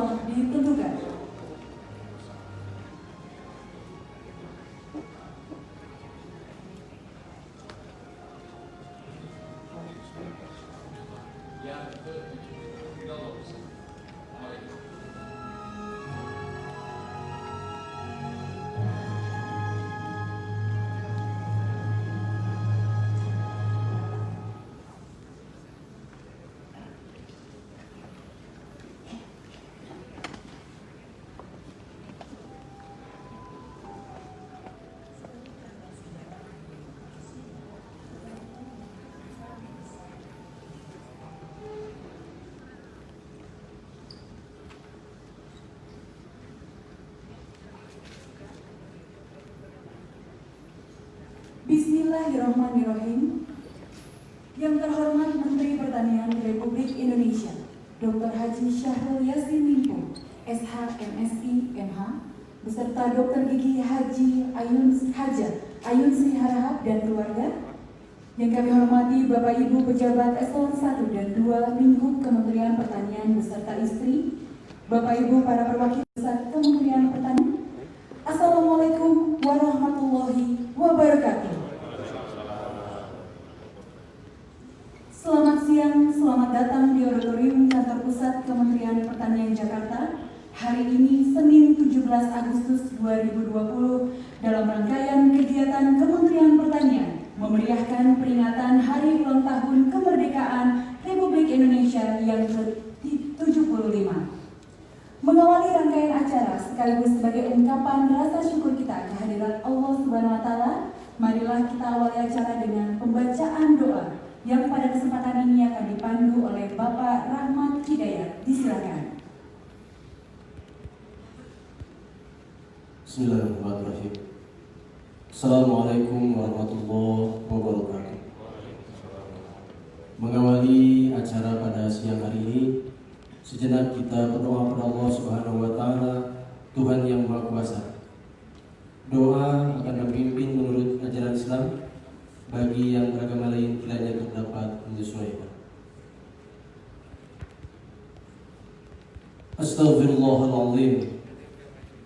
telah ditentukan. Bismillahirrahmanirrahim. Yang terhormat Menteri Pertanian Republik Indonesia, Dr. Haji Syahrul Yassin Limpo, SH, MSI, MH, beserta Dr. Gigi Haji Ayun Sri Harahap dan keluarga. Yang kami hormati Bapak Ibu pejabat eselon 1 dan 2 lingkup Kementerian Pertanian beserta istri, Bapak Ibu para perwakilan besar Kementerian Pertanian. Assalamualaikum warahmatullahi wabarakatuh. Selamat siang, selamat datang di Auditorium Kantor Pusat Kementerian Pertanian Jakarta. Hari ini Senin 17 Agustus 2020 dalam rangkaian kegiatan Kementerian Pertanian memeriahkan peringatan Hari Ulang Tahun Kemerdekaan Republik Indonesia yang ke-75. Mengawali rangkaian acara sekaligus sebagai ungkapan rasa syukur kita kehadirat Allah Subhanahu wa taala, marilah kita awali acara dengan pembacaan doa yang pada kesempatan ini akan dipandu oleh Bapak Rahmat Hidayat. Disilakan. Bismillahirrahmanirrahim. Assalamualaikum warahmatullahi wabarakatuh. Mengawali acara pada siang hari ini, sejenak kita berdoa kepada Allah Subhanahu wa taala, Tuhan yang Maha Kuasa. Doa akan memimpin menurut ajaran Islam bagi yang beragama lain kiranya terdapat menyesuaikan. Astaghfirullahaladzim.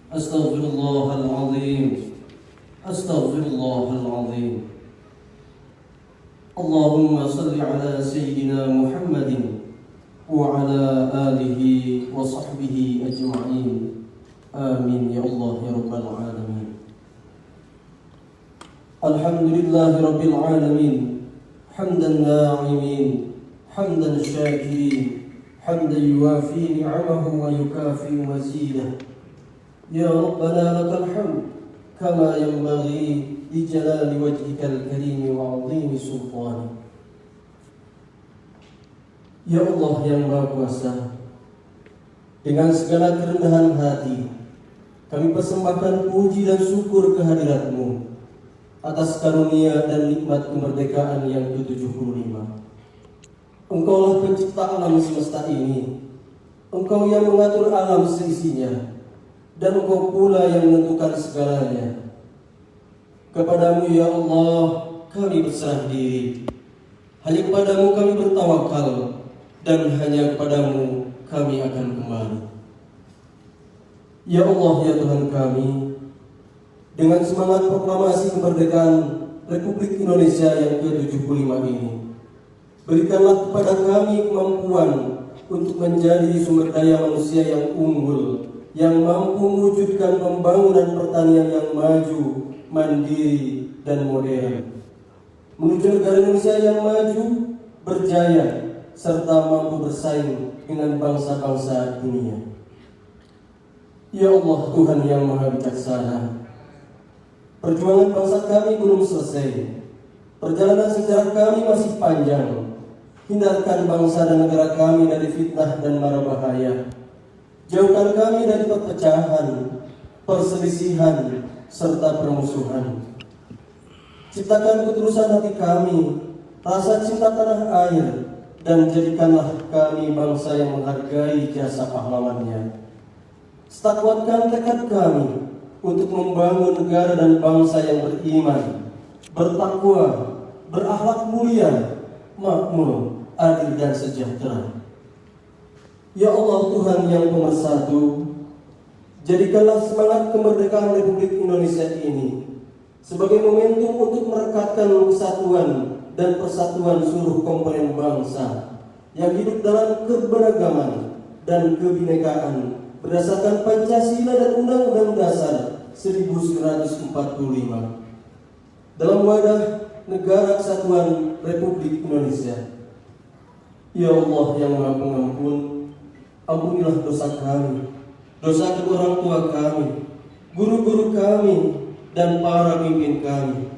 Astaghfirullahaladzim. Astaghfirullahaladzim. Allahumma salli ala Sayyidina Muhammadin wa ala alihi wa sahbihi ajma'in. Amin ya Allah ya Rabbal Alamin. Alhamdulillahi Rabbil Alamin. Hamdan na'imin, hamdan syakirin, hamdan yuwafi ni'amahu wa yukafi mazidah. Ya Rabbana lakal hamd kama yanbaghi li jalali wajhikal karim wa 'azimi sultanik. Ya Allah yang Maha Kuasa, dengan segala kerendahan hati kami persembahkan puji dan syukur kehadirat-Mu atas karunia dan nikmat kemerdekaan yang ke-75. Engkaulah pencipta alam semesta ini, Engkau yang mengatur alam seisinya, dan Engkau pula yang menentukan segalanya. Kepadamu ya Allah kami berserah diri, hanya kepadamu kami bertawakal, dan hanya kepadamu kami akan kembali. Ya Allah ya Tuhan kami, dengan semangat proklamasi kemerdekaan Republik Indonesia yang ke-75 ini, berikanlah kepada kami kemampuan untuk menjadi sumber daya manusia yang unggul, yang mampu mewujudkan pembangunan pertanian yang maju, mandiri, dan modern, menuju negara Indonesia yang maju, berjaya, serta mampu bersaing dengan bangsa-bangsa dunia. Ya Allah Tuhan yang Maha Bijaksana, perjuangan bangsa kami belum selesai, perjalanan sejarah kami masih panjang. Hindarkan bangsa dan negara kami dari fitnah dan mara bahaya. Jauhkan kami dari perpecahan, perselisihan, serta permusuhan. Ciptakan ketulusan hati kami, rasa cinta tanah air, dan jadikanlah kami bangsa yang menghargai jasa pahlawannya. Setakuatkan tekad kami untuk membangun negara dan bangsa yang beriman, bertakwa, berakhlak mulia, makmur, adil dan sejahtera. Ya Allah Tuhan yang Pemersatu, jadikanlah semangat kemerdekaan Republik Indonesia ini sebagai momentum untuk merekatkan kesatuan dan persatuan seluruh komponen bangsa yang hidup dalam keberagaman dan kebinekaan berdasarkan Pancasila dan Undang-Undang Dasar 1945 dalam wadah Negara Kesatuan Republik Indonesia. Ya Allah yang Maha Pengampun, ampunilah dosa kami, dosa kedua orang tua kami, guru-guru kami, dan para pemimpin kami.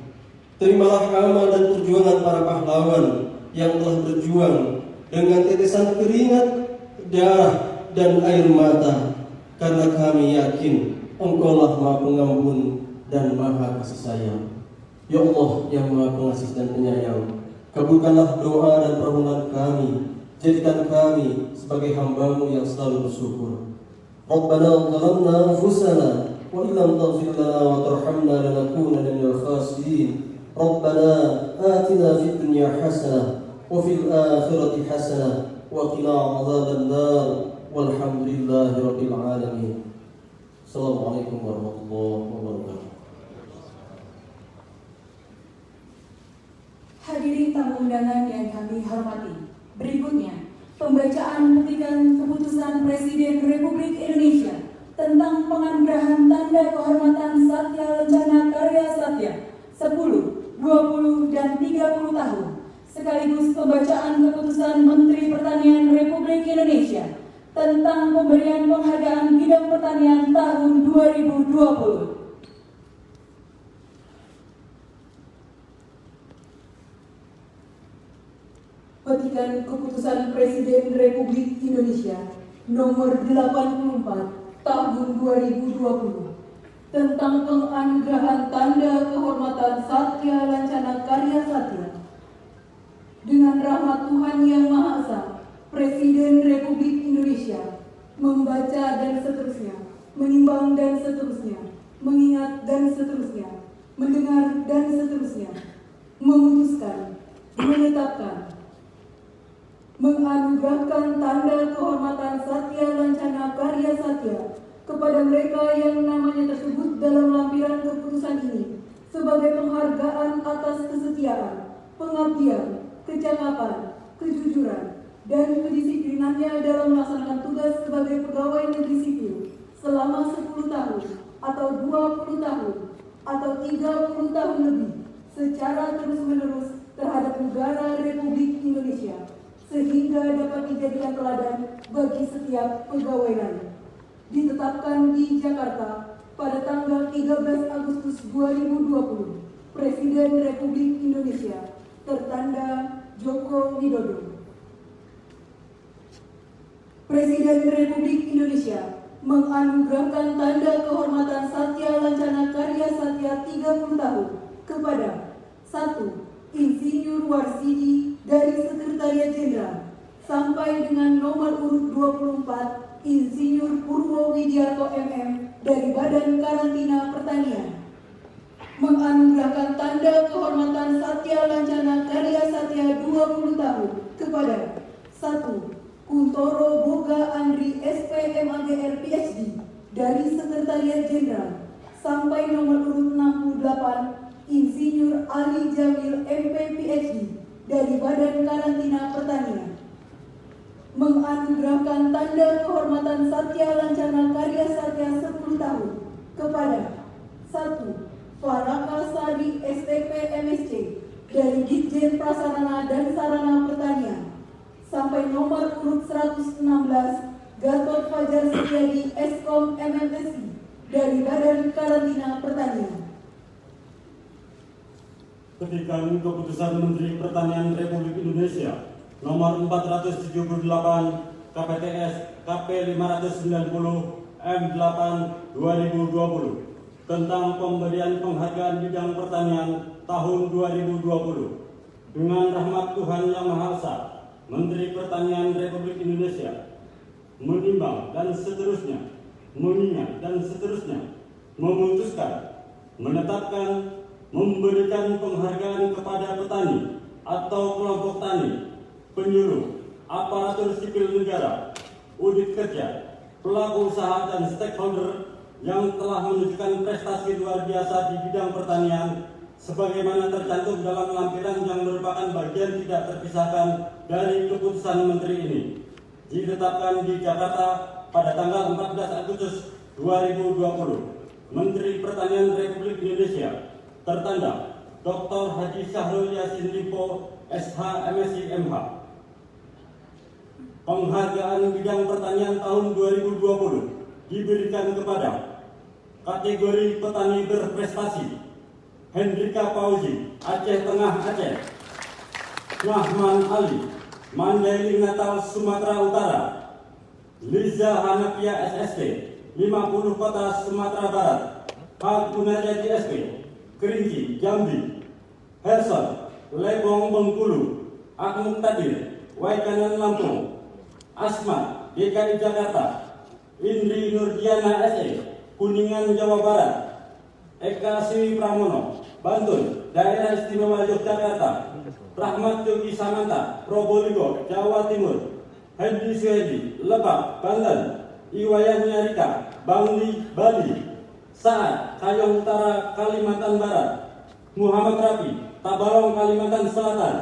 Terimalah amal dan perjuangan para pahlawan yang telah berjuang dengan tetesan keringat, darah, dan air mata, karena kami yakin Engkaulah Maha Pengampun dan Maha Kasih Sayang. Ya Allah yang Maha Pengasih dan Penyayang, kabulkanlah doa dan permohonan kami, jadikan kami sebagai hamba-Mu yang selalu bersyukur. Rabbana zalamna anfusana wa illam taghfir lana wa tarhamna lanakunanna minal khasirin. Rabbana atina fid dunya hasanah wa fil akhirati hasanah wa qina adzaban nar. Walhamdulillahi rabbil alamin. Assalamualaikum warahmatullahi wabarakatuh. Hadirin tamu undangan yang kami hormati, berikutnya pembacaan petikan keputusan Presiden Republik Indonesia tentang penganugerahan tanda kehormatan Satya Lencana Karya Satya 10, 20, dan 30 tahun, sekaligus pembacaan keputusan Menteri Pertanian Republik Indonesia tentang pemberian penghargaan bidang pertanian tahun 2020. Petikan keputusan Presiden Republik Indonesia nomor 84 tahun 2020 tentang penganugerahan tanda kehormatan Satya Lencana Karya Satya. Dengan rahmat Tuhan Yang Maha Esa, Presiden Republik Indonesia membaca dan seterusnya, menimbang dan seterusnya, mengingat dan seterusnya, mendengar dan seterusnya, memutuskan, menetapkan, menganugerahkan tanda kehormatan Satya Lencana Karya Satya kepada mereka yang namanya tersebut dalam lampiran keputusan ini sebagai penghargaan atas kesetiaan, pengabdian, kecakapan, kejujuran, dan kedisiplinannya dalam melaksanakan tugas sebagai pegawai negeri sipil selama 10 tahun atau 20 tahun atau 30 tahun lebih secara terus-menerus terhadap negara Republik Indonesia, sehingga dapat dijadikan teladan bagi setiap pegawai lain. Ditetapkan di Jakarta pada tanggal 13 Agustus 2020, Presiden Republik Indonesia, tertanda Joko Widodo. Presiden Republik Indonesia menganugerahkan tanda kehormatan Satya Lencana Karya Satya 30 tahun kepada 1. Insinyur Warsidi dari Sekretariat Jenderal sampai dengan nomor urut 24 Insinyur Purwo Widiarto MM dari Badan Karantina Pertanian. Menganugerahkan tanda kehormatan Satya Lencana Karya Satya 20 tahun kepada 1. Kuntoro Boga Andri SPMAGR PhD dari Sekretariat Jenderal sampai nomor urut 68 Insinyur Ali Jamil MP PhD dari Badan Karantina Pertanian. Menganugerahkan tanda kehormatan Satya Lencana Karya Satya 10 tahun kepada 1. Faraka Sari STP MSc dari Ditjen Prasarana dan Sarana Pertanian sampai nomor urut 116 Gatot Fajar Setiadi Eskom MMSI dari Badan Karantina Pertanian. Petikan keputusan Menteri Pertanian Republik Indonesia nomor 478 KPTS KP 590 M8 2020 tentang pemberian penghargaan bidang pertanian tahun 2020. Dengan rahmat Tuhan Yang Maha Esa, Menteri Pertanian Republik Indonesia menimbang dan seterusnya, mengingat dan seterusnya, memutuskan, menetapkan, memberikan penghargaan kepada petani atau kelompok tani, penyuluh, aparatur sipil negara, unit kerja, pelaku usaha dan stakeholder yang telah menunjukkan prestasi luar biasa di bidang pertanian sebagaimana tercantum dalam lampiran yang merupakan bagian tidak terpisahkan dari keputusan Menteri ini, ditetapkan di Jakarta pada tanggal 14 Agustus 2020. Menteri Pertanian Republik Indonesia tertanda Dr. Haji Syahrul Yassin Limpo SH MSc MH. Penghargaan bidang pertanian tahun 2020 diberikan kepada kategori petani berprestasi Hendrika Fauzi, Aceh Tengah Aceh, Rahman Ali, Mandailing Natal Sumatera Utara, Liza Hanafia SST, 50 Kota Sumatera Barat, Pak Gunarjati SP, Kerinci Jambi, Herson Lebong Bengkulu, Akmuk Tadir, Waikanan Lampung, Asma DKI Jakarta, Indri Nurdiana SE, Kuningan Jawa Barat, Eka Siwi Pramono, Bantul, Daerah Istimewa Yogyakarta, Rahmat Yogi Samanta, Probolinggo, Jawa Timur, Hendy Suhedi, Lebak, Banten, Iwayan Nyarika, Bangli, Bali, Saat, Kayong Utara, Kalimantan Barat, Muhammad Rafi, Tabalong, Kalimantan Selatan,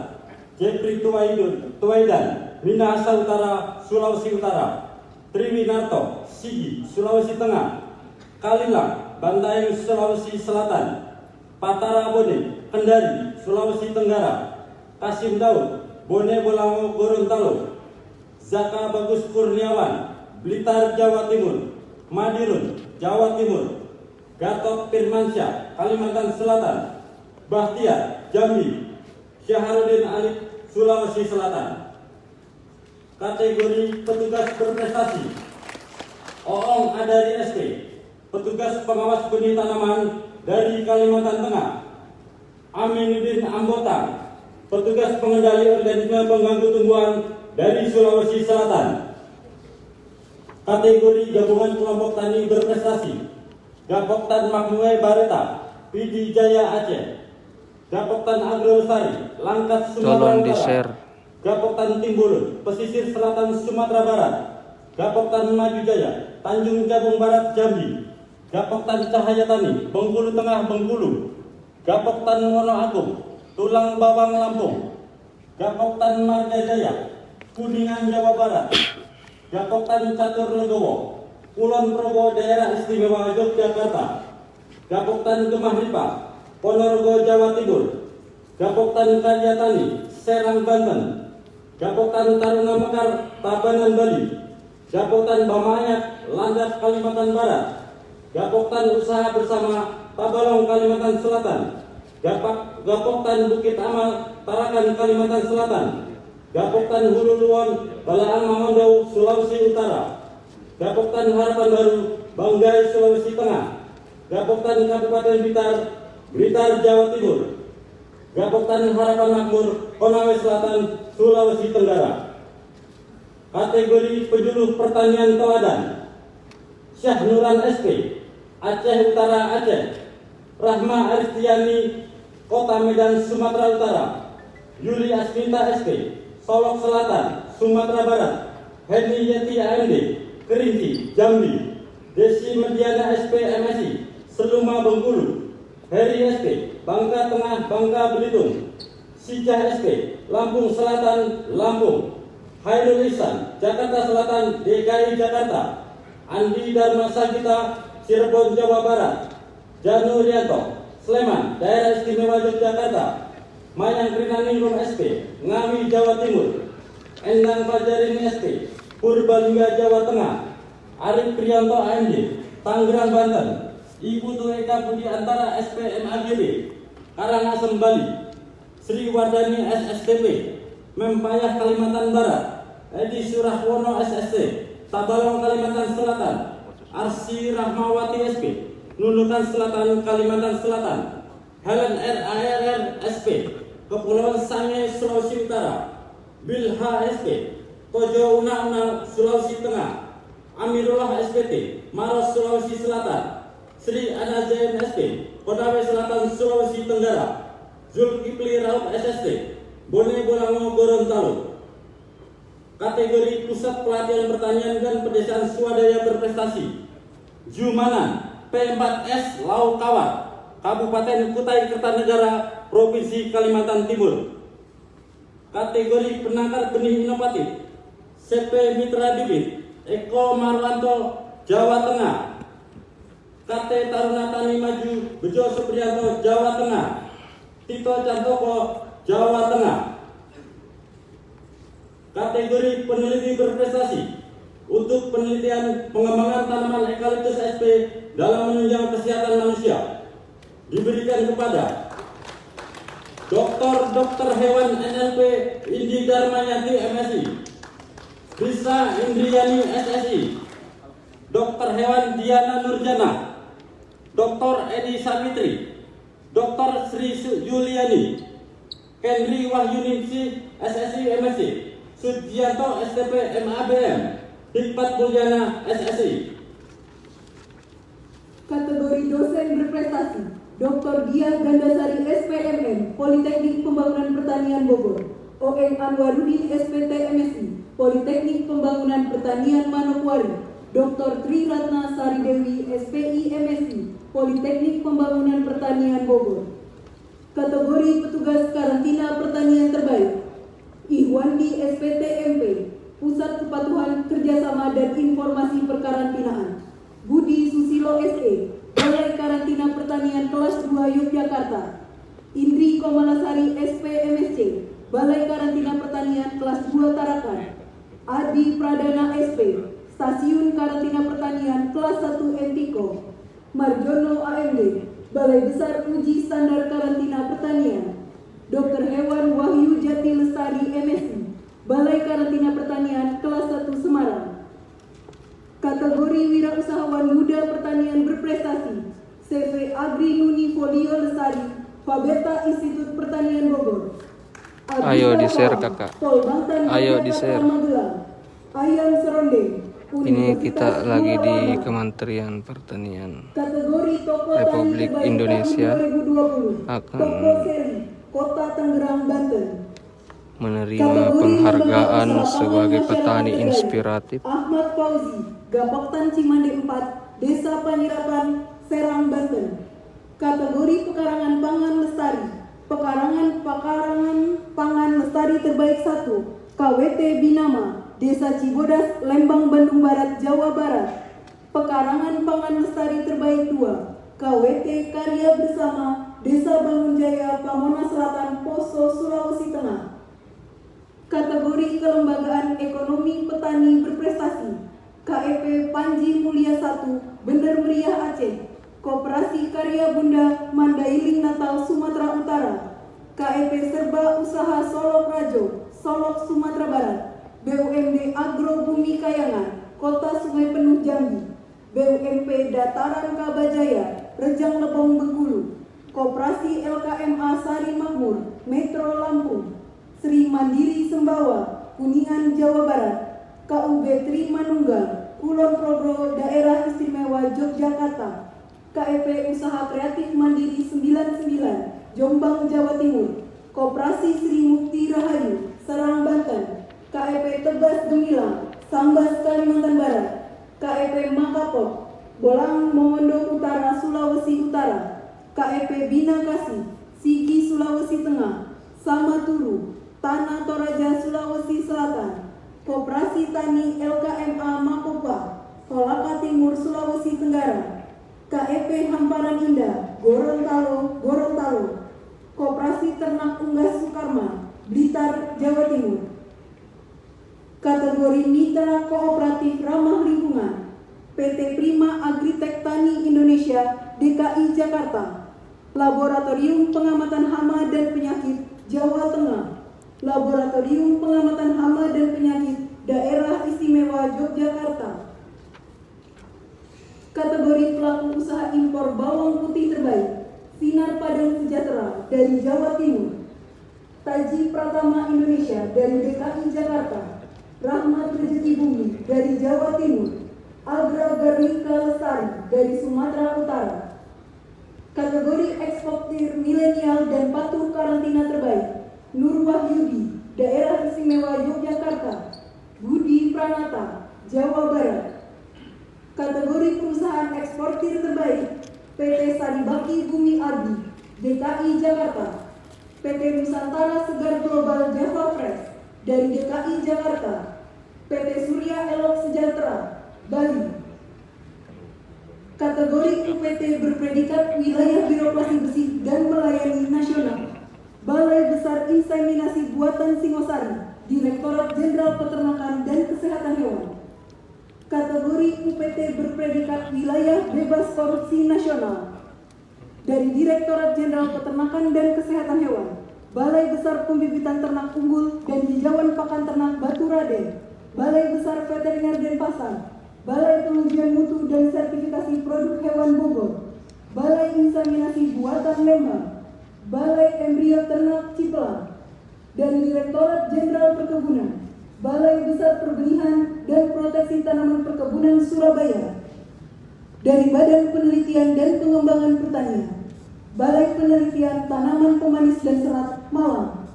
Jepri Tuwaidan, Minahasa Utara, Sulawesi Utara, Triwinarto, Sigi, Sulawesi Tengah, Kalilang, Bantaeng, Sulawesi Selatan, Patara Bone, Kendari, Sulawesi Tenggara, Kasim Daud, Bone Bolango, Gorontalo, Zaka Bagus Kurniawan, Blitar, Jawa Timur, Madiun, Jawa Timur, Gatot Firmansyah, Kalimantan Selatan, Bahtiar, Jambi, Syahrudin Ali, Sulawesi Selatan. Kategori petugas berprestasi Oong Adari SP, petugas pengawas benih tanaman dari Kalimantan Tengah. Aminuddin Ambotang, petugas pengendali organisme pengganggu tumbuhan dari Sulawesi Selatan. Kategori gabungan kelompok tani berprestasi Gapoktan Makmue Bareta, Pidi Jaya Aceh, Gapoktan Agro Lestari, Langkat Sumatera Utara, Gapoktan Timbulun, Pesisir Selatan Sumatera Barat, Gapoktan Maju Jaya, Tanjung Jabung Barat Jambi, Gapoktan Cahaya Tani, Bengkulu Tengah Bengkulu, Gapoktan Wono Agung, Tulang Bawang Lampung, Gapoktan Marga Jaya, Kuningan Jawa Barat, Gapoktan Catur Legowo, Kulon Progo Daerah Istimewa Yogyakarta, Gapoktan Gemah Ripa, Ponorogo Jawa Timur, Gapoktan Karya Tani, Serang Banten, Gapoktan Taruna Mekar, Tabanan Bali, Gapoktan Bamayak, Landak Kalimantan Barat, Gapoktan Usaha Bersama, Tabalong Kalimantan Selatan, Gapoktan Bukit Amal, Tarakan Kalimantan Selatan, Gapoktan Hulu Luwon, Balaan Mamondo, Sulawesi Utara, Gapoktan Harapan Baru, Banggai, Sulawesi Tengah, Gapoktan Kabupaten Blitar, Jawa Timur, Gapoktan Harapan Makmur, Konawe Selatan, Sulawesi Tenggara. Kategori penjuluh pertanian teladan Syah Nuran SP, Aceh Utara Aceh, Rahma Aristiani, Kota Medan Sumatera Utara, Yuli Asminta SP, Solok Selatan, Sumatera Barat, Hedi Yeti AMD, Kerinci, Jambi, Desi Mediana SP MSI, Seluma Bengkulu, Heri SP, Bangka Tengah Bangka Belitung, Sijah SP, Lampung Selatan Lampung, Hairul Ihsan, Jakarta Selatan DKI Jakarta, Andi Dharma Sagita, Cirebon Jawa Barat, Janu Rianto, Sleman, Daerah Istimewa Yogyakarta, Mayang Krinaningrum SP, Ngawi Jawa Timur, Endang Fajarini SP, Purbalingga Jawa Tengah, Arif Prianto AMD, Tangerang Banten, Ibu Tueka Budi Antara SP MAGB, Karangasem Bali, Sri Wardani SSTP, Mempayah Kalimantan Barat, Edi Surahwono SST, Tabalong Kalimantan Selatan, Arsi Rahmawati SP, Nunukan Selatan Kalimantan Selatan, Helen RARR SP, Kepulauan Sangai Sulawesi Utara, Bilha SP, Tojo Una Sulawesi Tengah, Amirullah SPT, Maros Sulawesi Selatan, Sri Anazain SP, Konawe Selatan Sulawesi Tenggara, Zulkifli Raub SST, Bone Bolango Gorontalo. kategori Pusat Pelatihan Pertanian dan Pedesaan Swadaya Berprestasi, Jumanan P4S Laukawat, Kabupaten Kutai Kertanegara, Provinsi Kalimantan Timur. Kategori Penangkar Benih Inovatif, CP Mitra Bibit, Eko Marwanto, Jawa Tengah. KT Taruna Tani Maju, Bejo Supriyanto, Jawa Tengah. Tito Cantoko, Jawa Tengah. Kategori Peneliti Berprestasi untuk penelitian pengembangan tanaman eukaliptus sp dalam menunjang kesehatan manusia diberikan kepada Dr. Hewan NLP Indi Darmayati MSI, Risa Indriani SSI, Dr. Hewan Diana Nurjana, Dr. Edi Savitri, Dr. Sri Yuliani, Kendri Wahyuningsi SSI MSI, Sujianto STP MABM, Hikmat Mulyana SSI. Kategori Dosen Berprestasi, Dr. Diah Gandasari SPMM, Politeknik Pembangunan Pertanian Bogor, ON Anwarudin SPT MSI, Politeknik Pembangunan Pertanian Manokwari, Dr. Tri Ratna Sari Dewi SPI MSI, Politeknik Pembangunan Pertanian Bogor. Kategori Petugas Karantina Pertanian Terbaik, Ihwandi SPT MP, Pusat Kepatuhan Kerjasama dan Informasi Perkarantinaan, Budi Susilo SE, Balai Karantina Pertanian Kelas 2 Yogyakarta, Indri Komalasari SPMSC, Balai Karantina Pertanian Kelas 2 Tarakan, Adi Pradana SP, Stasiun Karantina Pertanian Kelas 1 Entiko, Marjono AMD, Balai Besar Uji Standar Karantina Pertanian, Dr. Hewan Wahyu Jati Lestari MSI, Balai Karantina Pertanian Kelas 1 Semarang. Kategori Wirausahawan Muda Pertanian Berprestasi, CV Agri Nuni Folio Lestari, Fabeta Institut Pertanian Bogor. Ayo di-share kakak. Ayo di-share. Ayam Seronde. Ini kita lagi di Kementerian Pertanian Kategori Tokoh Republik Tani Indonesia 2020. akan Kota Tangerang, Banten. menerima penghargaan sebagai petani inspiratif. Ahmad Fauzi, Gapoktan Cimande 4, Desa Panirapan, Serang, Banten. Kategori Pekarangan Pangan Lestari, Pekarangan Pangan Lestari Terbaik 1, KWT Binama, Desa Cibodas, Lembang, Bandung Barat, Jawa Barat. Pekarangan Pangan Lestari Terbaik 2, KWT Karya Bersama, Desa Bangunjaya, Pamona Selatan, Poso, Sulawesi Tengah. Kategori Kelembagaan Ekonomi Petani Berprestasi, KEP Panji Mulia 1, Bener Meriah Aceh, Koperasi Karya Bunda Mandailing Natal Sumatera Utara, KEP Serba Usaha Solok Rajo, Solok Sumatera Barat, BUMD Agro Bumi Kayangan, Kota Sungai Penuh Jambi, BUMP Dataran Kabajaya, Rejang Lebong Bengkulu, Koperasi LKMA Sari Makmur, Metro Lampung, Sri Mandiri Sembawa, Kuningan Jawa Barat, KUB Tri Manunggal, Kulon Progo Daerah Istimewa Yogyakarta, KEP Usaha Kreatif Mandiri 99, Jombang Jawa Timur, Koperasi Sri Mukti Rahayu, Serang Banten, KEP Tebas Gemilang, Sambas Kalimantan Barat, KEP Makapot, Bolang Mongondo Utara Sulawesi Utara, KEP Bina Kasih, Sigi Sulawesi Tengah, Samaturu, Tanah Toraja Sulawesi Selatan, Koperasi Tani LKMA Makopa, Kolaka Timur Sulawesi Tenggara, KEP Hamparan Indah, Gorontalo, Koperasi Ternak Unggas Sukarma, Blitar, Jawa Timur. Kategori Mitra Kooperatif Ramah Lingkungan, PT Prima Agritek Tani Indonesia, DKI Jakarta, Laboratorium Pengamatan Hama dan Penyakit Jawa Tengah, Laboratorium Pengamatan Hama dan Penyakit Daerah Istimewa Yogyakarta. Kategori Pelaku Usaha Impor Bawang Putih Terbaik, Sinar Padang Sejahtera dari Jawa Timur, Taji Pratama Indonesia dari DKI Jakarta, Rahmat Rezeki Bumi dari Jawa Timur, Agra Garnika Lestari dari Sumatera Utara. Kategori Eksportir Milenial dan Patuh Karantina Terbaik, Nur Wahyudi, Daerah Istimewa Yogyakarta, Pranata, Jawa Barat. Kategori perusahaan eksportir terbaik, PT Saribakti Bumi Ardi, DKI Jakarta. PT Nusantara Segar Global Java Fresh dari DKI Jakarta. PT Surya Elok Sejahtera, Bali. Kategori UPT berpredikat wilayah birokrasi bersih dan melayani nasional, Balai Besar Inseminasi Buatan Singosari, Direktorat Jenderal Peternakan dan Kesehatan Hewan. Kategori UPT berpredikat wilayah bebas korupsi nasional, dari Direktorat Jenderal Peternakan dan Kesehatan Hewan, Balai Besar Pembibitan Ternak Unggul dan Hijauan Pakan Ternak Batu Raden, Balai Besar Veteriner Denpasar, Balai Pengujian Mutu dan Sertifikasi Produk Hewan Bogor, Balai Inseminasi Buatan Lembang, Balai Embrio Ternak Cipelang, dari Direktorat Jenderal Perkebunan, Balai Besar Perbenihan dan Proteksi Tanaman Perkebunan Surabaya, dari Badan Penelitian dan Pengembangan Pertanian, Balai Penelitian Tanaman Pemanis dan Serat Malang,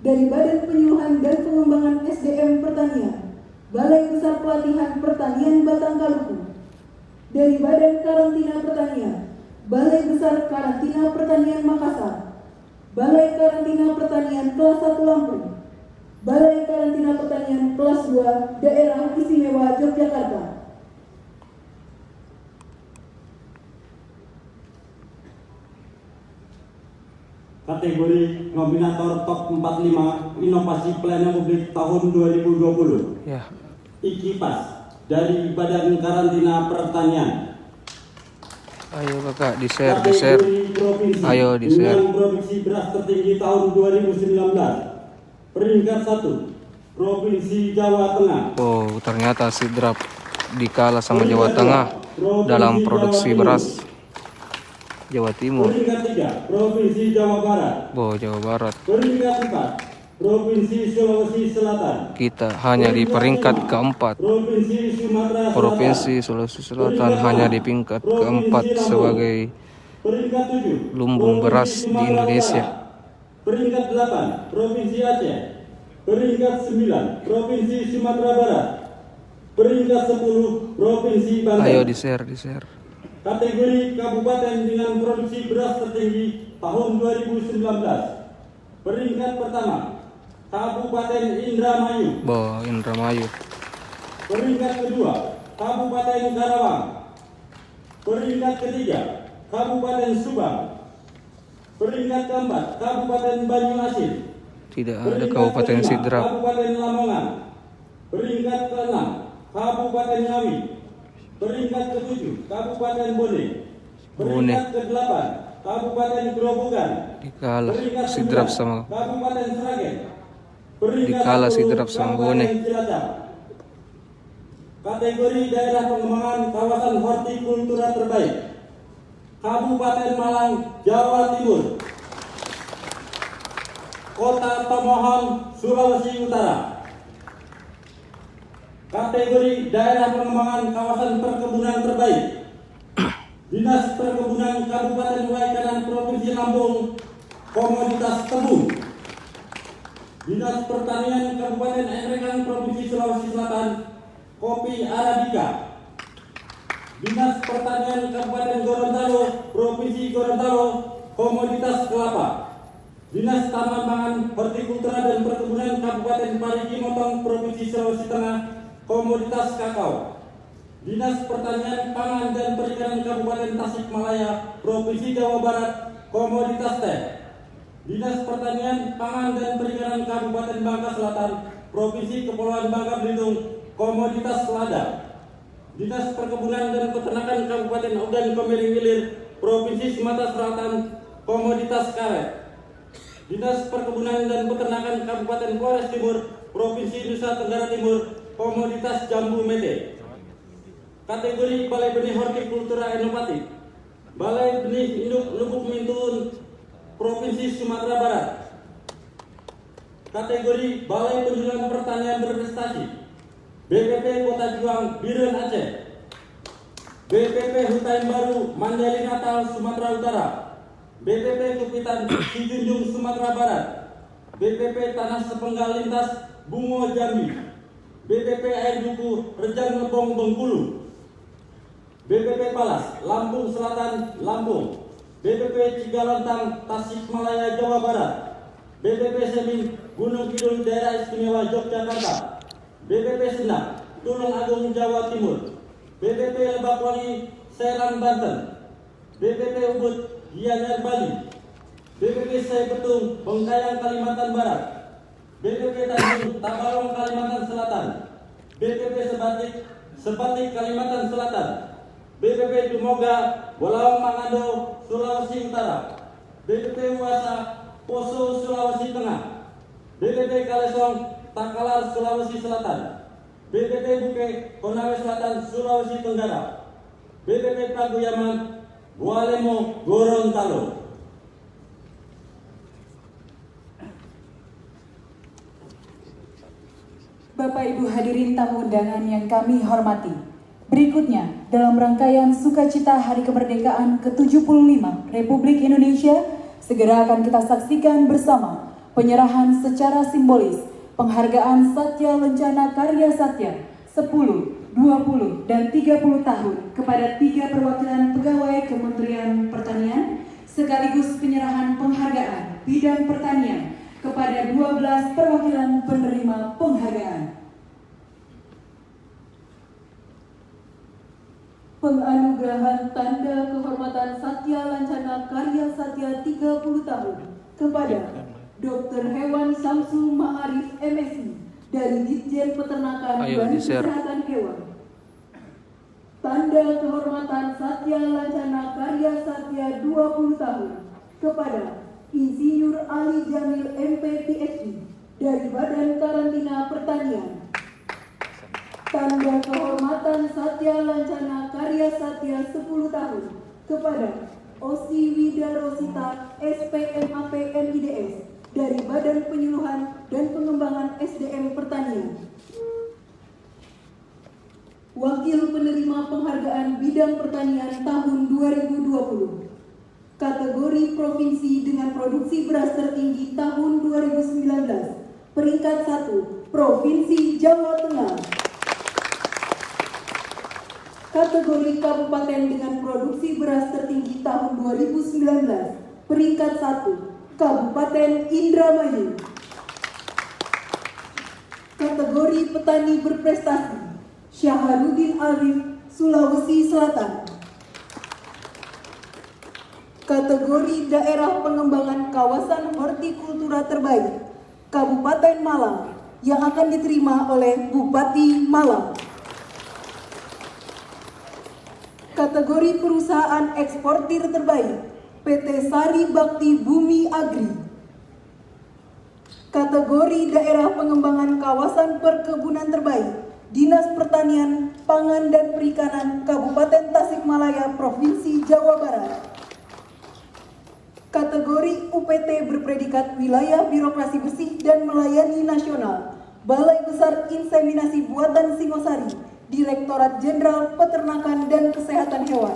dari Badan Penyuluhan dan Pengembangan SDM Pertanian, Balai Besar Pelatihan Pertanian Batang Kaluku, dari Badan Karantina Pertanian, Balai Besar Karantina Pertanian Makassar, Balai Karantina Pertanian Kelas 1 Lampung, Balai Karantina Pertanian Kelas 2 Daerah Istimewa Yogyakarta. Kategori nominator top 45 inovasi pelayanan publik tahun 2020. Ya. IKIPAS dari Badan Karantina Pertanian. Ayo kakak, di-share, di-share. Ayo di-share. Dengan produksi beras tertinggi tahun 2019. Peringkat 1, Provinsi Jawa Tengah. Oh, ternyata Sidrap dikalah sama Jawa Tengah dalam produksi beras. Jawa Timur. Peringkat 3, Provinsi Jawa Barat. Oh, Jawa Barat. Peringkat 4, Provinsi Sulawesi Selatan. Kita hanya di peringkat keempat. Provinsi Sumatera Selatan. Provinsi Sulawesi Selatan hanya di peringkat keempat sebagai Peringkat 7, lumbung beras Provinsi di Sumatera Indonesia. Barat. Peringkat 8, Provinsi Aceh. Peringkat 9, Provinsi Sumatera Barat. Peringkat 10, Provinsi Banten. Ayo di-share, di-share. Kategori kabupaten dengan produksi beras tertinggi tahun 2019. Peringkat pertama, Kabupaten Indramayu. Bo, Indramayu. Peringkat kedua, Kabupaten Karawang. Peringkat ketiga, Kabupaten Subang. Peringkat keempat, Kabupaten Banyuasin. Tidak ada Kabupaten Sidrap. Kabupaten Lamongan. Peringkat ke-6, Kabupaten Ngawi. Peringkat ke-7, Kabupaten Bone. Peringkat ke-8, Kabupaten Grobogan. Dikalah Peringkat Sidrap 9, sama Kabupaten Sragen. Peringkat dikalah 10, Sidrap sama Bone. Kabupaten Cilacap. Kategori daerah pengembangan kawasan hortikultura terbaik, Kabupaten Malang, Jawa Timur. Kota Tomohon, Sulawesi Utara. Kategori daerah pengembangan kawasan perkebunan terbaik, Dinas Perkebunan Kabupaten Waikanan Provinsi Lampung, komoditas tebu. Dinas Pertanian Kabupaten Enrekang Provinsi Sulawesi Selatan, kopi Arabica. Dinas Pertanian Kabupaten Gorontalo Provinsi Gorontalo, komoditas kelapa. Dinas Taman Pangan, Hortikultura dan Perkebunan Kabupaten Parigi Motong Provinsi Sulawesi Tengah, komoditas kakao. Dinas Pertanian Pangan dan Perikanan Kabupaten Tasikmalaya Provinsi Jawa Barat, komoditas teh. Dinas Pertanian Pangan dan Perikanan Kabupaten Bangka Selatan Provinsi Kepulauan Bangka Belitung, komoditas lada. Dinas Perkebunan dan Peternakan Kabupaten Ogan Komering Ilir Provinsi Sumatera Selatan, komoditas karet. Dinas Perkebunan dan Peternakan Kabupaten Flores Timur Provinsi Nusa Tenggara Timur, komoditas jambu mete. Kategori Balai Benih Hortikultura Inovatif, Balai Benih Induk Lubuk Mintun Provinsi Sumatera Barat. Kategori Balai Penjualan Pertanian Berprestasi, BPP Kota Juang Biren Aceh, BPP Hutan Baru Mandali Natal Sumatera Utara, BPP Kupitan Kijunjung Sumatera Barat, BPP Tanah Sepenggal Lintas Bungo Jambi, BPP Air Buku Rejang Lebong Bengkulu, BPP Palas Lampung Selatan Lampung, BPP Cigalantang Tasikmalaya Jawa Barat, BPP Semin Gunung Kidul Daerah Istimewa Yogyakarta, BPP Sendang Tulung Agung Jawa Timur, BPP Lebakwangi Serang Banten, BPP Ubud Gianyar Bali, BPP Sebetung Bengkayang Kalimantan Barat, BPP Tanjung Tabalong Kalimantan Selatan, BPP Sebatik Kalimantan Selatan, BPP Dumoga Bolaong Mangado Sulawesi Utara, BPP Uasa Poso Sulawesi Tengah, BPP Kalesong Takalar Sulawesi Selatan, BPP Buke Konawe Selatan Sulawesi Tenggara, BPP Paguyaman Bualemo Gorontalo. Bapak Ibu hadirin tamu undangan yang kami hormati, berikutnya dalam rangkaian sukacita Hari Kemerdekaan ke-75 Republik Indonesia, segera akan kita saksikan bersama penyerahan secara simbolis penghargaan Satya Lencana Karya Satya 10, 20, dan 30 tahun kepada 3 perwakilan pegawai Kementerian Pertanian, sekaligus penyerahan penghargaan bidang pertanian kepada 12 perwakilan penerima penghargaan. Penganugerahan Tanda Kehormatan Satya Lancana Karya Satya 30 tahun kepada Dr. Hewan Samsul Ma'arif MSI dari Ditjen Peternakan dan Kesehatan Hewan. Tanda Kehormatan Satya Lancana Karya Satya 20 tahun kepada Insinyur Ali Jamil MP PhD dari Badan Karantina Pertanian. Tanda Kehormatan Satya Lancana Karya Satya 10 tahun kepada Osi Wida Rosita SPMAP MIDS dari Badan Penyuluhan dan Pengembangan SDM Pertanian. Wakil penerima penghargaan bidang pertanian tahun 2020. Kategori provinsi dengan produksi beras tertinggi tahun 2019. Peringkat 1, Provinsi Jawa Tengah. Kategori kabupaten dengan produksi beras tertinggi tahun 2019. Peringkat 1, Kabupaten Indramayu. Kategori petani berprestasi, Syaharudin Arif, Sulawesi Selatan. Kategori daerah pengembangan kawasan hortikultura terbaik, Kabupaten Malang, yang akan diterima oleh Bupati Malang. Kategori perusahaan eksportir terbaik, PT Sari Bakti Bumi Agri. Kategori daerah pengembangan kawasan perkebunan terbaik, Dinas Pertanian, Pangan dan Perikanan Kabupaten Tasikmalaya, Provinsi Jawa Barat. Kategori UPT berpredikat Wilayah Birokrasi Bersih dan Melayani Nasional, Balai Besar Inseminasi Buatan Singosari, Direktorat Jenderal Peternakan dan Kesehatan Hewan.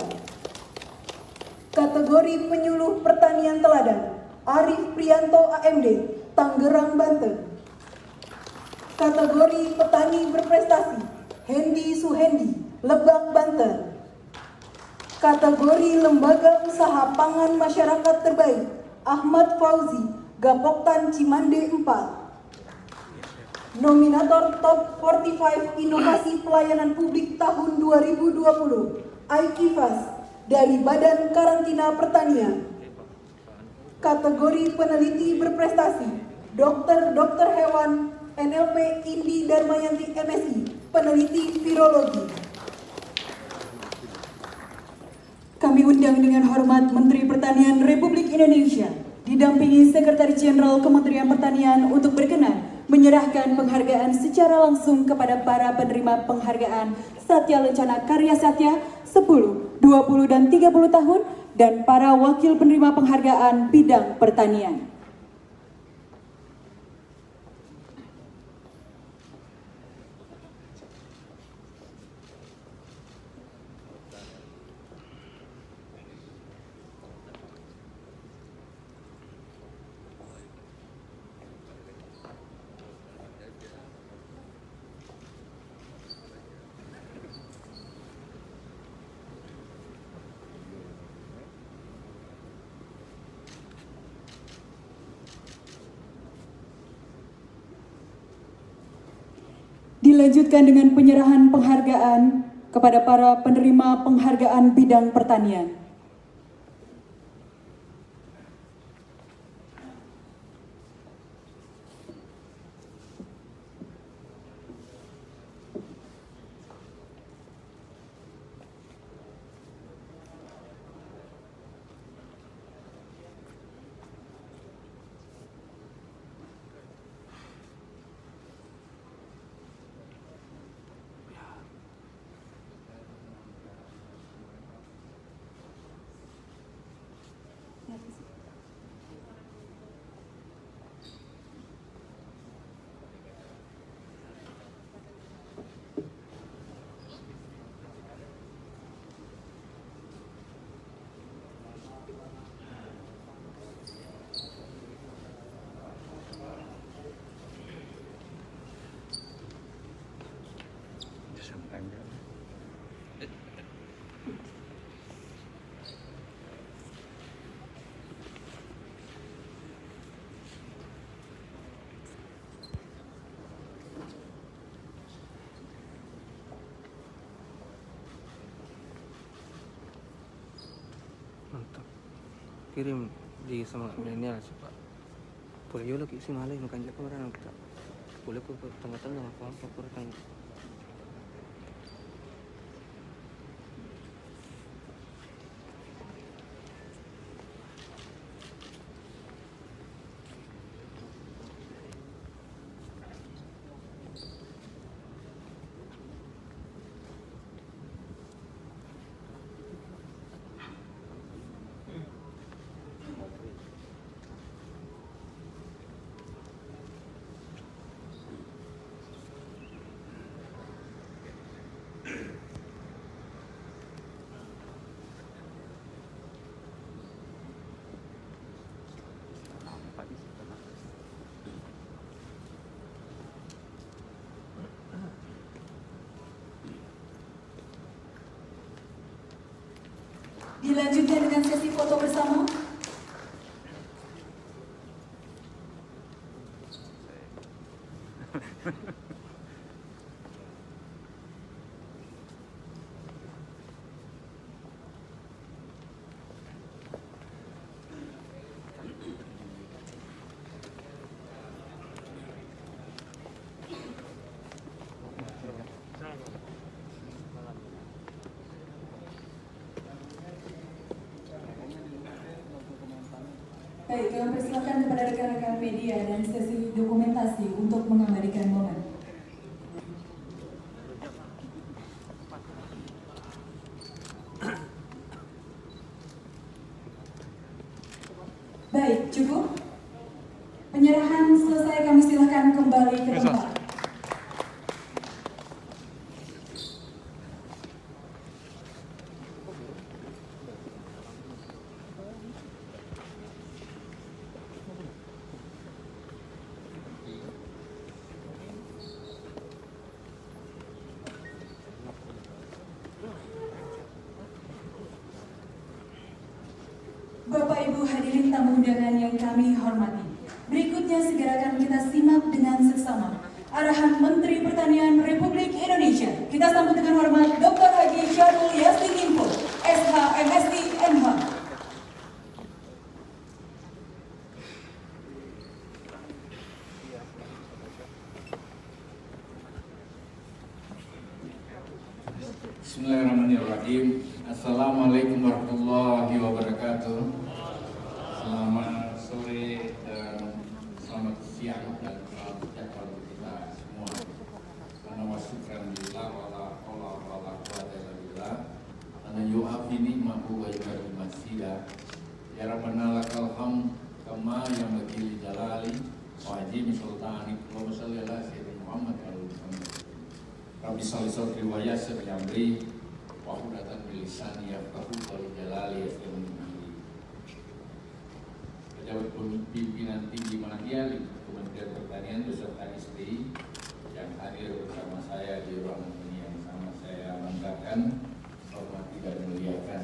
Kategori Penyuluh Pertanian Teladan, Arif Prianto AMD, Tangerang, Banten. Kategori Petani Berprestasi, Hendi Suhendi, Lebak, Banten. Kategori Lembaga Usaha Pangan Masyarakat Terbaik, Ahmad Fauzi, Gapoktan Cimande 4. Nominator Top 45 Inovasi Pelayanan Publik tahun 2020, IKIFAS, dari Badan Karantina Pertanian. Kategori Peneliti Berprestasi, Dokter Hewan, NLP Indi Darmayanti MSI, Peneliti Virologi. Kami undang dengan hormat Menteri Pertanian Republik Indonesia, didampingi Sekretaris Jenderal Kementerian Pertanian untuk berkenan menyerahkan penghargaan secara langsung kepada para penerima penghargaan Satya Lencana Karya Satya 10, 20, dan 30 tahun dan para wakil penerima penghargaan bidang pertanian. Dilanjutkan dengan penyerahan penghargaan kepada para penerima penghargaan bidang pertanian. Mantap. Kirim di Semangat Milenial sih Pak. Boleh yo lagi sih malih makan jago orang kita. Boleh ku tengah-tengah apa kurang. Dilanjutkan dengan sesi foto bersama. Baik, kami persilakan kepada rekan-rekan media dan sesi dokumentasi untuk mengabadikan momen. Baik, cukup. Penyerahan selesai, kami silakan kembali ke tempat. Bapak Ibu hadirin tamu undangan yang kami hormati. Berikutnya segera akan kita simak dengan seksama arahan Menteri Pertanian Republik Indonesia. Kita sambut dengan hormat Dr. Haji Syahrul Yassin Limpo, SH MSc MH. Bismillahirrahmanirrahim. Assalamualaikum warahmatullahi wabarakatuh. Selamat sore dan selamat siang dan selamat sejahtera untuk kita semua. Wa syukran lillah wa la haula wa la quwwata illa billah. Ana yu'afi ni'mahu wa yu'afi masjida. Ya Rabbana lakal hamd kama yang bagi jalali wa ajimi sultani. Allahumma shalli ala sayyidina Muhammad wa ala Muhammad. Rabbi shalli sadri wa yassir amri wa hudatan bil lisani yafqahu qawli jalali yaslimu amri. Pejabat pimpinan tinggi Manadiali Kementerian Pertanian beserta istri yang hadir bersama saya di ruangan ini yang sama saya banggakan, hormati dan muliakan.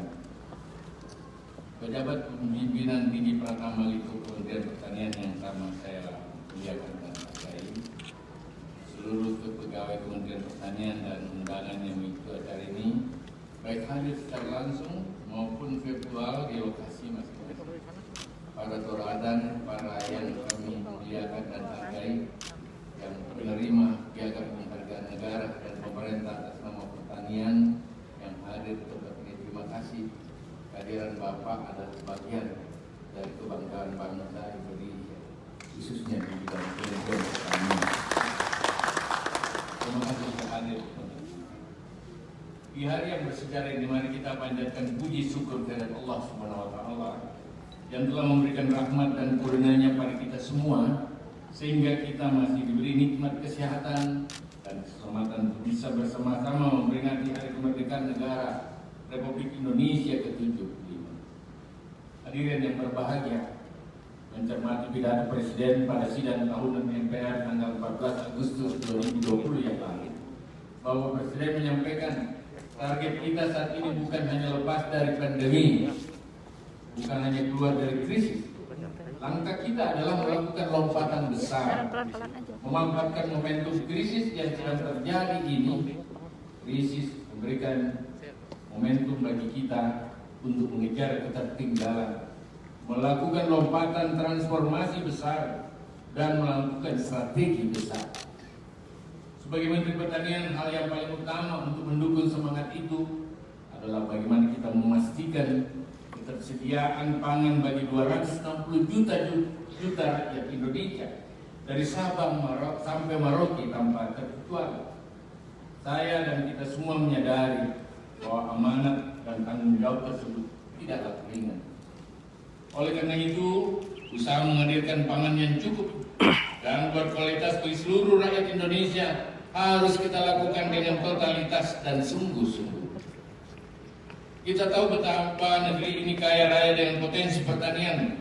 Pejabat pimpinan tinggi Pratama Liku Kementerian Pertanian yang sama saya muliakan dan hargai. seluruh pegawai Kementerian Pertanian dan undangan yang mengikuti acara ini, baik hadir secara langsung maupun virtual di lokasi masing-masing. Para toradan, para yang kami muliakan dan hargai, yang penerima piagam penghargaan negara dan pemerintah atas nama pertanian yang hadir di tempat ini, terima kasih. Kehadiran Bapak adalah bagian dari kebanggaan bangsa Indonesia, khususnya di bidang Kementerian Pertanian. Terima kasih sudah hadir. Di hari yang bersejarah ini, mari kita panjatkan puji syukur kepada Allah Subhanahu wa Ta'ala yang telah memberikan rahmat dan kurnianya pada kita semua, sehingga kita masih diberi nikmat kesehatan dan keselamatan untuk bisa bersama-sama memperingati Hari Kemerdekaan Negara Republik Indonesia ke-75. Hadirin yang berbahagia, mencermati pidato Presiden pada sidang tahunan MPR tanggal 14 Agustus 2020 yang lalu, bahwa Presiden menyampaikan target kita saat ini bukan hanya lepas dari pandemi, bukan hanya keluar dari krisis. Langkah kita adalah melakukan lompatan besar, memanfaatkan momentum krisis yang sedang terjadi ini. Krisis memberikan momentum bagi kita untuk mengejar ketertinggalan, melakukan lompatan transformasi besar, dan melakukan strategi besar. Sebagai Menteri Pertanian, hal yang paling utama untuk mendukung semangat itu adalah bagaimana kita memastikan ketersediaan pangan bagi 260 juta rakyat Indonesia dari Sabang sampai Merauke tanpa terkecuali. Saya dan kita semua menyadari bahwa amanat dan tanggung jawab tersebut tidaklah ringan. Oleh karena itu, usaha menghadirkan pangan yang cukup dan berkualitas bagi seluruh rakyat Indonesia harus kita lakukan dengan totalitas dan sungguh-sungguh. Kita tahu betapa negeri ini kaya raya dengan potensi pertanian.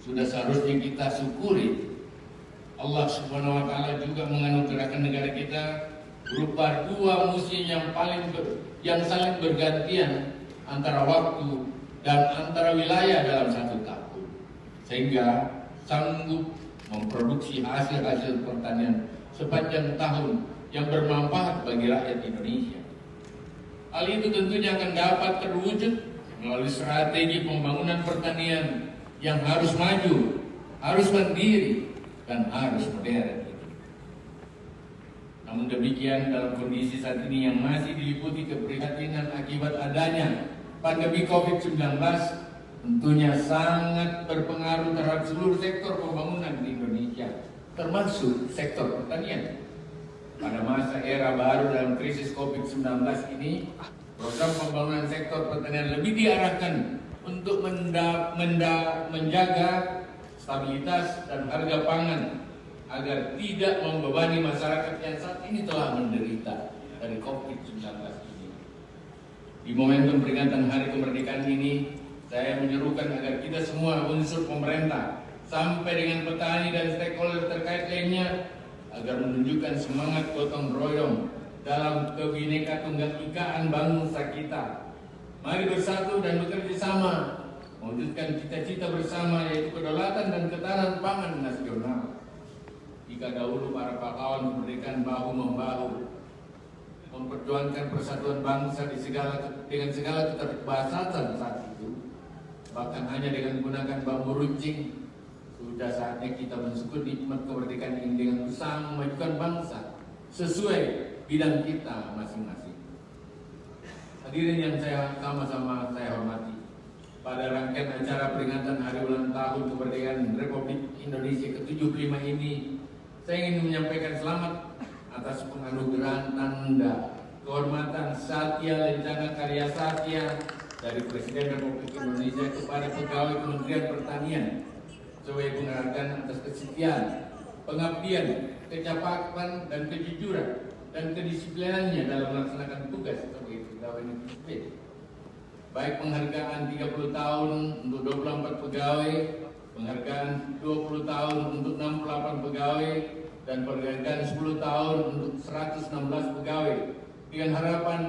Sudah seharusnya kita syukuri. Allah Subhanahu wa Ta'ala juga menganugerahkan negara kita berupa 2 musim yang saling bergantian antara waktu dan antara wilayah dalam 1 tahun, sehingga sanggup memproduksi hasil-hasil pertanian sepanjang tahun yang bermanfaat bagi rakyat Indonesia. Hal itu tentunya akan dapat terwujud melalui strategi pembangunan pertanian yang harus maju, harus mandiri, dan harus modern. Namun demikian, dalam kondisi saat ini yang masih diliputi keprihatinan akibat adanya pandemi COVID-19, tentunya sangat berpengaruh terhadap seluruh sektor pembangunan di Indonesia, termasuk sektor pertanian. Pada masa era baru dalam krisis COVID-19 ini, program pembangunan sektor pertanian lebih diarahkan untuk menjaga stabilitas dan harga pangan agar tidak membebani masyarakat yang saat ini telah menderita dari COVID-19 ini. Di momentum peringatan Hari Kemerdekaan ini, saya menyerukan agar kita semua unsur pemerintah sampai dengan petani dan stakeholder terkait lainnya agar menunjukkan semangat gotong royong dalam kebinekaan tunggal ikaan bangsa kita. Mari bersatu dan bekerja sama mewujudkan cita-cita bersama, yaitu kedaulatan dan ketahanan pangan nasional. Jika dahulu para pahlawan kemerdekaan bahu-membahu memperjuangkan persatuan bangsa dengan segala keterbatasan saat itu, bahkan hanya dengan menggunakan bambu runcing, sudah saatnya kita mensyukur nikmat kemerdekaan ini dengan usaha memajukan bangsa sesuai bidang kita masing-masing. Hadirin yang sama-sama saya hormati, pada rangkaian acara peringatan Hari Ulang Tahun Kemerdekaan Republik Indonesia ke-75 ini, saya ingin menyampaikan selamat atas penganugerahan tanda kehormatan Satya Lencana Karya Satya dari Presiden Republik Indonesia kepada pegawai Kementerian Pertanian sebagai penghargaan atas kesetiaan, pengabdian, kecapakan dan kejujuran dan kedisiplinannya dalam melaksanakan tugas sebagai pegawai negeri sipil. Baik penghargaan 30 tahun untuk 24 pegawai, penghargaan 20 tahun untuk 68 pegawai, dan penghargaan 10 tahun untuk 116 pegawai, dengan harapan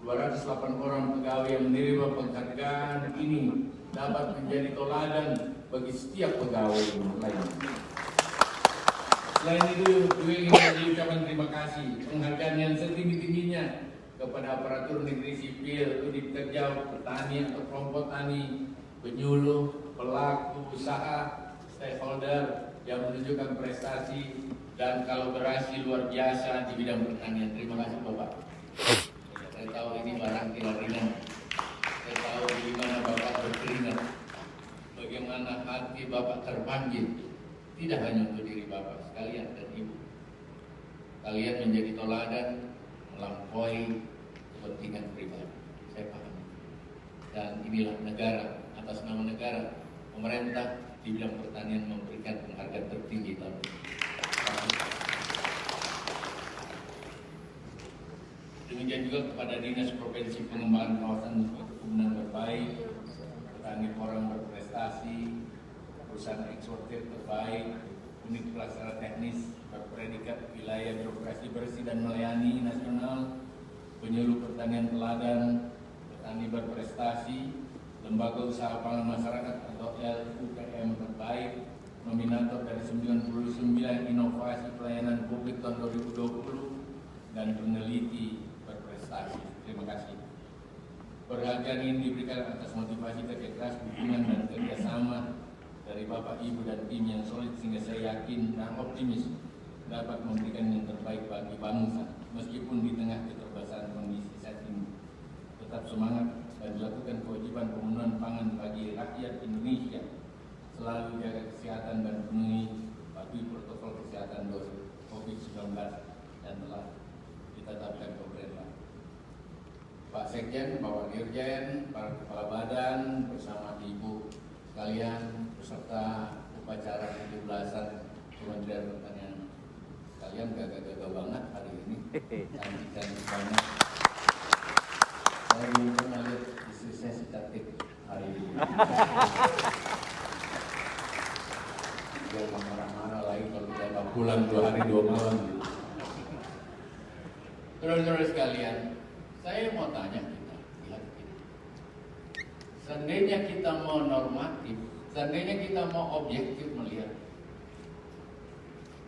208 orang pegawai yang menerima penghargaan ini dapat menjadi teladan bagi setiap pegawai lainnya. Selain itu, juga ingin mengucapkan terima kasih, penghargaan yang setinggi-tingginya kepada aparatur negeri sipil, unit kerja petani atau kelompok tani, penyuluh, pelaku usaha, stakeholder yang menunjukkan prestasi dan kolaborasi luar biasa di bidang pertanian. Terima kasih Bapak. Saya tahu ini barang tidak ringan. Saya tahu di mana Bapak berkeringat, bagaimana hati Bapak terpanggil. Tidak hanya untuk diri Bapak sekalian dan Ibu. Kalian menjadi toladan melampaui kepentingan pribadi. Saya paham. Dan inilah negara, atas nama negara, pemerintah di bidang pertanian memberikan penghargaan tertinggi tahun ini. Demikian juga kepada Dinas Provinsi Pengembangan Kawasan Perkebunan Terbaik, petani orang berprestasi, perusahaan eksportir terbaik, unit pelaksana teknis berpredikat wilayah birokrasi bersih dan melayani nasional, penyuluh pertanian teladan, petani berprestasi, lembaga usaha pangan masyarakat atau LUPM terbaik, nominator dari 99 inovasi pelayanan publik tahun 2020, dan peneliti berprestasi. Terima kasih. Penghargaan ini diberikan atas motivasi kerja keras, dukungan dan kerjasama dari Bapak, Ibu, dan tim yang solid sehingga saya yakin dan optimis dapat memberikan yang terbaik bagi bangsa meskipun di tengah keterbatasan kondisi saat ini. Tetap semangat dan dilakukan kewajiban pemenuhan pangan bagi rakyat Indonesia. Selalu jaga kesehatan dan penuhi patuhi protokol kesehatan COVID-19 dan telah ditetapkan pemerintah. Pak Sekjen, Bapak Dirjen, para kepala badan bersama Ibu sekalian peserta upacara 17-an Kementerian Pertanian. Kalian gagah-gagah banget hari ini, cantik-cantik banget. Saya belum pernah lihat istri saya secantik hari ini. Dia marah-marah lagi kalau kita pulang 2 hari 2 malam. Saudara-saudara sekalian, saya mau tanya kita, lihat kita. Seandainya kita mau normatif, seandainya kita mau objektif melihat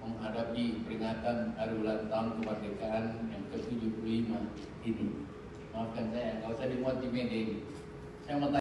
menghadapi peringatan hari ulang tahun kemerdekaan yang ke-75 ini, maafkan saya, nggak usah dimuat di media ini. Saya mau tanya,